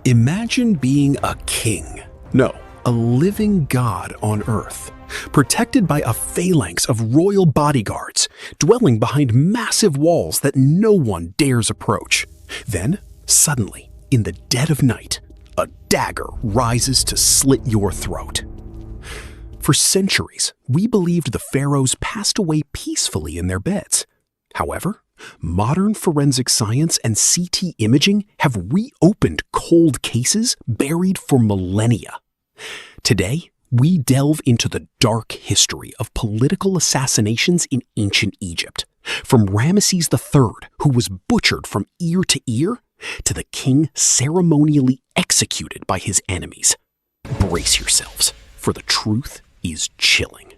Imagine being a king. No, a living god on earth, protected by a phalanx of royal bodyguards, dwelling behind massive walls that no one dares approach. Then, suddenly, in the dead of night, a dagger rises to slit your throat. For centuries, we believed the pharaohs passed away peacefully in their beds. However, modern forensic science and CT imaging have reopened cold cases buried for millennia. Today, we delve into the dark history of political assassinations in ancient Egypt, from Ramesses III, who was butchered from ear to ear, to the king ceremonially executed by his enemies. Brace yourselves, for the truth is chilling.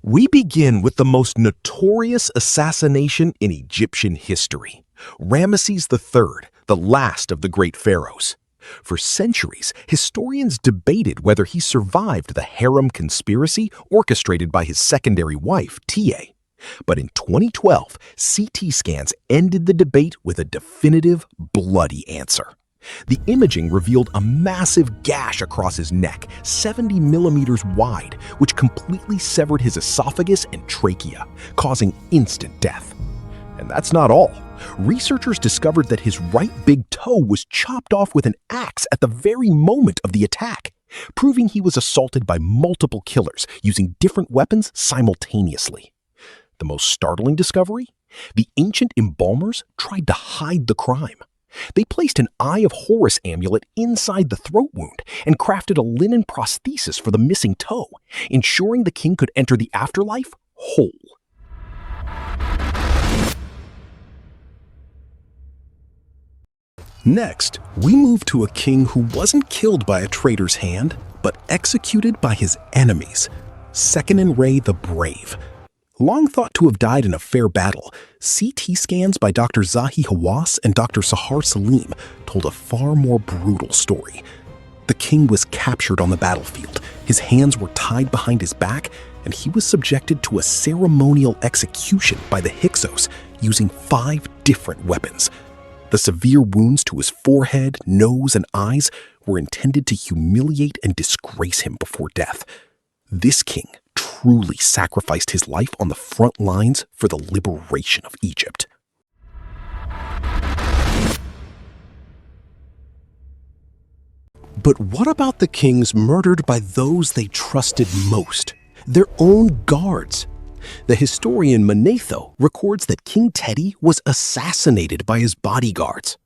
We begin with the most notorious assassination in Egyptian history, Ramesses III, the last of the great pharaohs. For centuries, historians debated whether he survived the Harem Conspiracy orchestrated by his secondary wife, Tia. But in 2012, CT scans ended the debate with a definitive, bloody answer. The imaging revealed a massive gash across his neck, 70 millimeters wide, which completely severed his esophagus and trachea, causing instant death. And that's not all. Researchers discovered that his right big toe was chopped off with an axe at the very moment of the attack, proving he was assaulted by multiple killers using different weapons simultaneously. The most startling discovery? The ancient Embalmers tried to hide the crime. They placed an Eye of Horus amulet inside the throat wound and crafted a linen prosthesis for the missing toe, ensuring the king could enter the afterlife whole. Next, we move to a king who wasn't killed by a traitor's hand, but executed by his enemies, Seqenenre the Brave. Long thought to have died in a fair battle, CT scans by Dr. Zahi Hawass and Dr. Sahar Saleem told a far more brutal story. The king was captured on the battlefield, his hands were tied behind his back, and he was subjected to a ceremonial execution by the Hyksos using 5 different weapons. The severe wounds to his forehead, nose, and eyes were intended to humiliate and disgrace him before death. This king truly sacrificed his life on the front lines for the liberation of Egypt. But what about the kings murdered by those they trusted most, their own guards? The historian Manetho records that King Teti was assassinated by his bodyguards.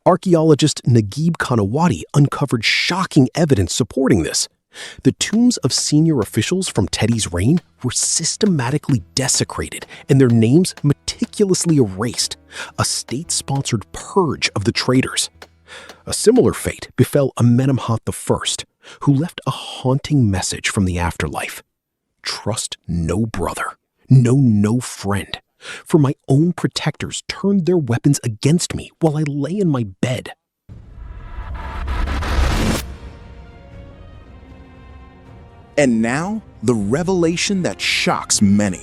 Archaeologist Naguib Kanawati uncovered shocking evidence supporting this. The tombs of senior officials from Teti's reign were systematically desecrated and their names meticulously erased, a state-sponsored purge of the traitors. A similar fate befell Amenemhat I, who left a haunting message from the afterlife. Trust no brother, know no friend, for my own protectors turned their weapons against me while I lay in my bed. And now, the revelation that shocks many.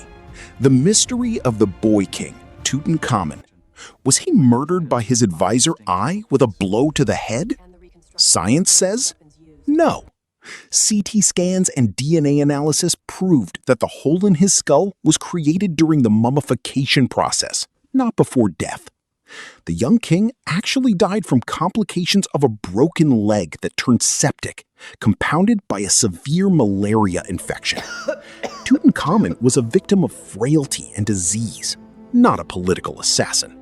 The mystery of the boy king, Tutankhamun. Was he murdered by his advisor Ai with a blow to the head? Science says no. CT scans and DNA analysis proved that the hole in his skull was created during the mummification process, not before death. The young king actually died from complications of a broken leg that turned septic, compounded by a severe malaria infection. Tutankhamun was a victim of frailty and disease, not a political assassin.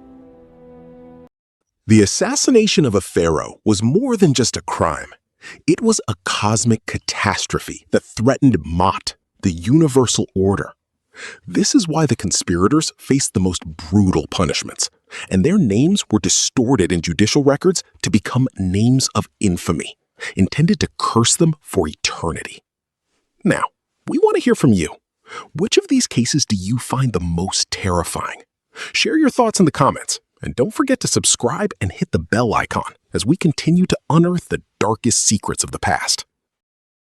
The assassination of a pharaoh was more than just a crime. It was a cosmic catastrophe that threatened Ma'at, the universal order. This is why the conspirators faced the most brutal punishments, and their names were distorted in judicial records to become names of infamy, intended to curse them for eternity. Now, we want to hear from you. Which of these cases do you find the most terrifying? Share your thoughts in the comments, and don't forget to subscribe and hit the bell icon as we continue to unearth the darkest secrets of the past.